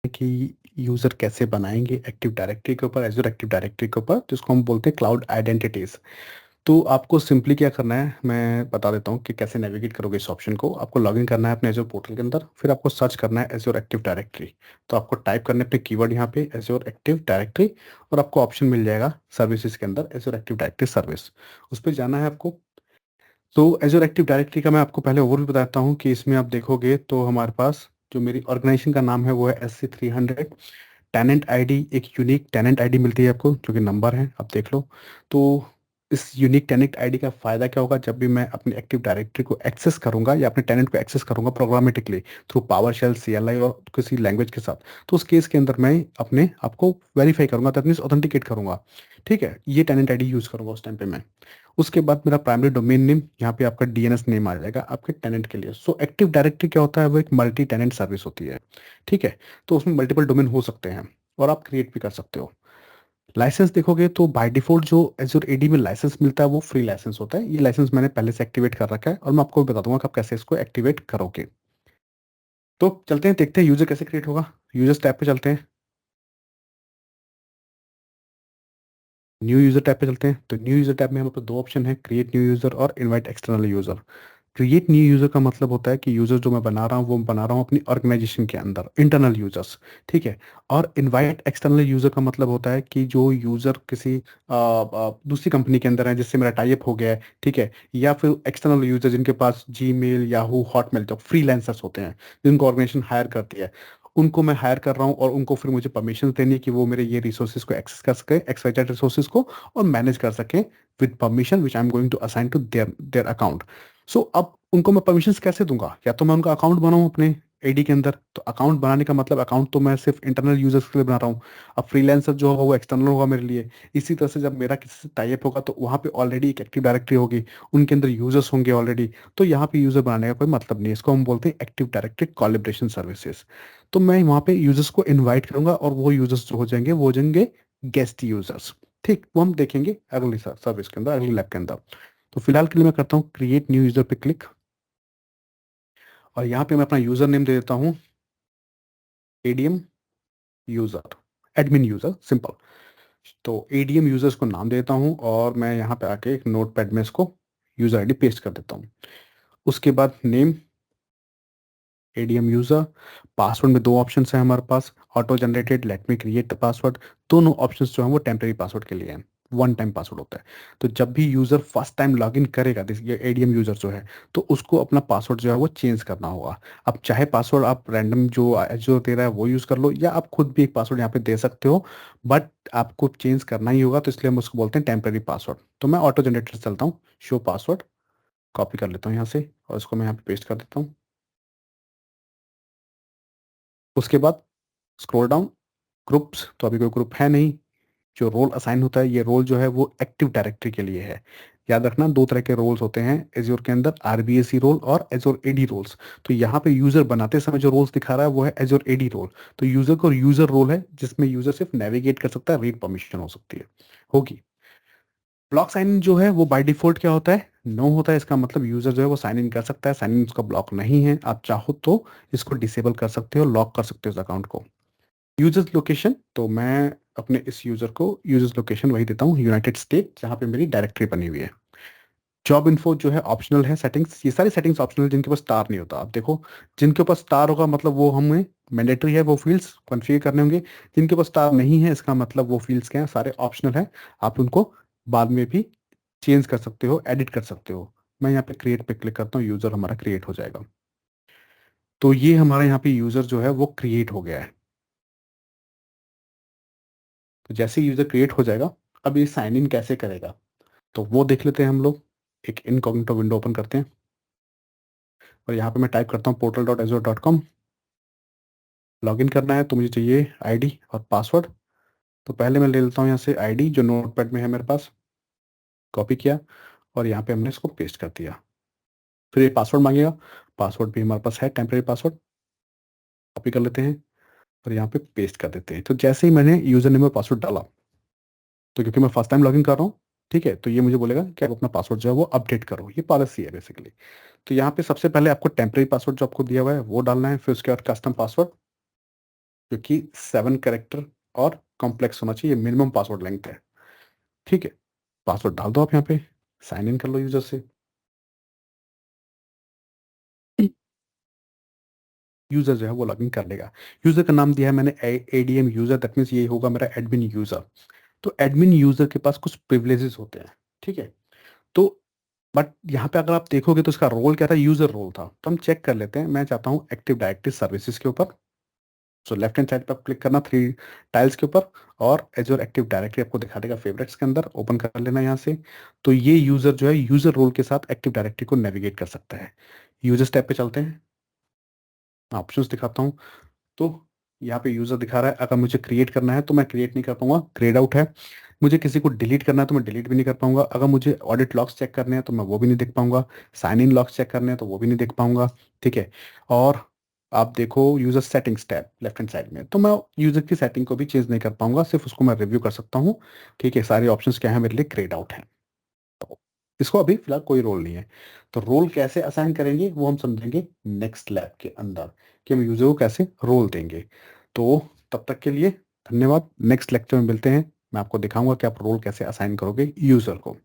कि यूज़र कैसे बनाएँगे एक्टिव डायरेक्टरी के ऊपर, एज़्योर एक्टिव डायरेक्टरी के ऊपर, जिसको हम बोलते हैं क्लाउड आइडेंटिटीज़। तो आपको सिंपली क्या करना है, मैं बता देता हूँ कि कैसे नेविगेट करोगे इस ऑप्शन को। आपको लॉगिन करना है अपने एज़्योर पोर्टल के अंदर, फिर आपको सर्च करना है एज़्योर एक्टिव डायरेक्टरी। तो आपको टाइप करने अपने कीवर्ड यहाँ पे एज़्योर एक्टिव डायरेक्टरी, और आपको ऑप्शन मिल जाएगा सर्विसेज़ के अंदर एज़्योर एक्टिव डायरेक्टरी सर्विस। उस पे जाना है आपको। तो एज़्योर एक्टिव डायरेक्टरी का मैं आपको पहले ओवरव्यू बताता हूँ कि इसमें आप देखोगे तो हमारे पास जो मेरी ऑर्गेनाइज़ेशन का नाम है वो है SC300। टेनेंट आईडी, एक यूनिक टेनेंट आईडी मिलती है आपको, जो कि नंबर है, आप देख लो। तो इस यूनिक टेनेंट आईडी का फ़ायदा क्या होगा, जब भी मैं अपनी एक्टिव डायरेक्टरी को एक्सेस करूँगा या अपने टेनेंट को एक्सेस करूँगा प्रोग्रामेटिकली थ्रू पावरशेल, CLI और किसी लैंग्वेज के साथ, तो उस केस के अंदर मैं अपने आप को वेरीफाई करूँगा, दैट मीन्स ऑथेंटिकेट करूँगा। ठीक है? ये टेनेंट आईडी यूज़ करूँगा उस टाइम पे मैं। उसके बाद मेरा प्राइमरी डोमेन नेम, यहाँ पे आपका DNS नेम आ जाएगा आपके टेनेंट के लिए। सो एक्टिव डायरेक्टरी क्या होता है, वो एक मल्टी टेनेंट सर्विस होती है। ठीक है? तो उसमें मल्टीपल डोमेन हो सकते हैं और आप क्रिएट भी कर सकते हो। लाइसेंस देखोगे तो बाय डिफ़ॉल्ट जो एज़्योर एडी में लाइसेंस मिलता है वो फ्री लाइसेंस होता है। ये लाइसेंस मैंने पहले से एक्टिवेट कर रखा है और मैं आपको बता दूँगा कि आप कैसे इसको एक्टिवेट करोगे। तो चलते हैं, देखते हैं यूज़र कैसे क्रिएट होगा। यूज़र्स टैब पे चलते हैं। न्यू यूज़र टैब पे चलते हैं। तो न्यू यूज़र टैब में हमारे पास 2 ऑप्शन है, क्रिएट न्यू यूज़र और invite external user. Create new user का मतलब होता है कि यूज़र जो मैं बना रहा हूँ, वो बना रहा हूँ अपनी ऑर्गेनाइज़ेशन के अंदर, इंटरनल यूज़र्स, ठीक है? और इनवाइट एक्सटर्नल यूज़र का मतलब होता है कि जो यूज़र किसी दूसरी कंपनी के अंदर है, जिससे मेरा टाई अप हो गया है, ठीक है? या फिर एक्सटर्नल यूज़र जिनके पास जीमेल, याहू, हॉटमेल, जो फ्रीलांसर्स होते हैं, जिनको ऑर्गेनाइज़ेशन हायर करती है, उनको मैं हायर कर रहा हूँ और उनको फिर मुझे परमिशंस देनी है कि वो मेरे ये रिसोर्सेज़ को एक्सेस कर सकें, XYZ रिसोर्सेज़ को, और मैनेज कर सकें with permission which I am going to assign to their their account. So अब उनको मैं परमिशंस कैसे दूँगा? या तो मैं उनका अकाउंट बनाऊँ अपने एडी के अंदर, तो अकाउंट बनाने का मतलब अकाउंट तो मैं सिर्फ़ इंटरनल यूज़र्स के लिए बना रहा हूँ। अब फ्रीलांसर जो होगा वो एक्सटर्नल होगा मेरे लिए। इसी तरह से जब मेरा किसी से टाई अप होगा तो वहाँ पे ऑलरेडी एक एक्टिव डायरेक्टरी होगी, उनके अंदर यूज़र्स होंगे ऑलरेडी, तो यहाँ पे यूज़र बनाने का कोई मतलब नहीं है। इसको हम बोलते हैं एक्टिव डायरेक्टरी कोलैबोरेशन सर्विसेज़। तो मैं वहाँ पे यूज़र्स को इनवाइट करूँगा और वो यूज़र्स जो हो जाएँगे गेस्ट यूज़र्स। ठीक? वो हम देखेंगे अगली सर्विस के अंदर, अगली लैब के अंदर। तो फिलहाल के लिए मैं करता हूँ क्रिएट न्यू यूज़र पे क्लिक, और यहाँ पे मैं अपना यूज़र नेम दे देता हूँ ADM user, admin user simple. तो एडीएम यूज़र्स को नाम देता हूँ और मैं यहाँ पे आके एक नोटपैड में इसको यूज़र आईडी पेस्ट कर देता हूँ। उसके बाद नेम एडीएम यूज़र, पासवर्ड में 2 ऑप्शंस हैं हमारे पास, auto generated, let me create the password. दोनों ऑप्शंस जो हैं वो टेम्परेरी पासवर्ड के लिए हैं, वन टाइम पासवर्ड होता है। तो जब भी यूज़र फर्स्ट टाइम लॉगिन करेगा, दिस ये एडीएम यूज़र जो है, तो उसको अपना पासवर्ड जो है वो चेंज करना होगा। अब चाहे पासवर्ड आप रैंडम जो जो दे रहा है वो यूज़ कर लो, या आप खुद भी एक पासवर्ड यहाँ पे दे सकते हो, बट आपको चेंज करना ही होगा, तो इसलिए हम उसको बोलते हैं टेम्परेरी पासवर्ड। तो मैं ऑटो जनरेटर से चलता हूँ, शो पासवर्ड, कॉपी कर लेता हूँ यहाँ से और इसको मैं यहाँ पे पेस्ट कर देता हूँ। उसके बाद स्क्रॉल डाउन, ग्रुप्स, तो अभी कोई ग्रुप है नहीं। जो रोल असाइन होता है, ये रोल जो है वो एक्टिव डायरेक्टरी के लिए है। याद रखना 2 तरह के रोल्स होते हैं एज़्योर के अंदर, आरबीएसी रोल और एज़्योर एडी रोल्स। तो यहाँ पे यूज़र बनाते समय जो रोल्स दिखा रहा है वो है एज़्योर एडी रोल। तो यूज़र को यूज़र रोल है जिसमें यूज़र सिर्फ नेविगेट कर सकता है, रीड परमिशन हो सकती है, होगी। ब्लॉक साइन इन जो है वो बाय डिफ़ॉल्ट क्या होता है? नो होता है। इसका मतलब यूज़र जो है वो साइन इन कर सकता है, साइन इन उसका ब्लॉक नहीं है। आप चाहो तो इसको डिसेबल कर सकते हो, लॉक कर सकते हो इस अकाउंट को। यूज़र्स लोकेशन, तो मैं अपने इस यूज़र को यूज़र्स लोकेशन वही देता हूँ, यूनाइटेड स्टेट, जहाँ पे मेरी डायरेक्टरी बनी हुई है। जॉब इन्फो जो है ऑप्शनल है सेटिंग्स, ये सारी सेटिंग्स ऑप्शनल, जिनके पास स्टार नहीं होता। आप देखो, जिनके पास स्टार होगा मतलब वो हमें मैंडेटरी है, वो फील्ड्स कॉन्फ़िगर करने होंगे। जिनके पास स्टार नहीं है, इसका मतलब वो फील्ड्स क्या हैं, सारे ऑप्शनल हैं। आप उनको बाद में भी चेंज कर सकते हो, एडिट कर सकते हो। मैं यहाँ पे क्रिएट पे क्लिक करता हूँ, यूज़र हमारा क्रिएट हो जाएगा। तो ये हमारा यहाँ पे यूज़र जो है वो क्रिएट हो गया है। तो जैसे ही यूज़र क्रिएट हो जाएगा, अब ये साइन इन कैसे करेगा? तो वो देख लेते हैं हम लोग। एक इनकॉग्निटो विंडो ओपन करते हैं और यहाँ पे मैं टाइप करता हूँ portal.azure.com। लॉगिन करना है तो मुझे चाहिए आईडी और पासवर्ड। तो पहले मैं ले लेता हूँ यहाँ से आईडी जो नोटपैड में है मेरे पास, कॉपी किया और यहाँ पे हमने इसको पेस्ट कर दिया। फिर ये पासवर्ड माँगेगा, पासवर्ड भी हमारे पास है, टेम्परेरी पासवर्ड, कॉपी कर लेते हैं और यहाँ पे पेस्ट कर देते हैं। तो जैसे ही मैंने यूज़र नेम और पासवर्ड डाला, तो क्योंकि मैं फर्स्ट टाइम लॉगिन कर रहा हूँ, ठीक है? तो ये मुझे बोलेगा कि आप अपना पासवर्ड जो है वो अपडेट करो। ये पॉलिसी है बेसिकली। तो यहाँ पे सबसे पहले आपको टेम्परेरी पासवर्ड जो आपको दिया हुआ है वो डालना है, फिर उसके बाद कस्टम पासवर्ड क्योंकि 7 कैरेक्टर और कॉम्प्लेक्स होना चाहिए, मिनिमम पासवर्ड लेंथ है। ठीक है, पासवर्ड डाल दो आप यहाँ पे, साइन इन कर लो यूजर से। यूजर जो है वो लॉगिन कर लेगा। यूजर का नाम दिया है मैंने एडीएम यूजर, दैट मीन्स ये होगा मेरा एडमिन यूजर। तो एडमिन यूजर के पास कुछ प्रिविलेजेस होते हैं। ठीक है, तो बट यहाँ पे अगर आप देखोगे तो इसका रोल क्या था, यूजर रोल था। तो हम चेक कर लेते हैं। मैं चाहता हूँ एक्टिव डायरेक्टरी सर्विसेज के ऊपर, सो लेफ्ट हैंड साइड पर क्लिक करना 3 टाइल्स के ऊपर, और एजोर एक्टिव डायरेक्टरी आपको दिखा देगा फेवरेट्स के अंदर, ओपन कर लेना यहाँ से। तो ये यूजर जो है यूजर रोल के साथ एक्टिव डायरेक्टरी को नेविगेट कर सकता है। यूजर्स टैब पे चलते हैं, ऑप्शंस दिखाता हूँ। तो यहाँ पे यूजर दिखा रहा है, अगर मुझे क्रिएट करना है तो मैं क्रिएट नहीं कर पाऊंगा, ग्रेड आउट है। मुझे किसी को डिलीट करना है तो मैं डिलीट भी नहीं कर पाऊंगा। अगर मुझे ऑडिट लॉग्स चेक करने हैं तो मैं वो भी नहीं देख पाऊंगा। साइन इन लॉग्स चेक करने हैं तो वो भी नहीं देख पाऊंगा। ठीक है, और आप देखो user settings tab left hand side में, तो मैं यूजर की सेटिंग को भी चेंज नहीं कर पाऊंगा, सिर्फ उसको मैं रिव्यू कर सकता हूँ। ठीक है, सारे ऑप्शंस क्या है मेरे लिए ग्रेड आउट है। तो इसको अभी फिलहाल कोई रोल नहीं है। तो रोल कैसे असाइन करेंगे वो हम समझेंगे नेक्स्ट लैब के अंदर, कि हम यूजर को कैसे रोल देंगे। तो तब तक के लिए धन्यवाद। नेक्स्ट लेक्चर में मिलते हैं, मैं आपको दिखाऊंगा कि आप रोल कैसे असाइन करोगे यूजर को।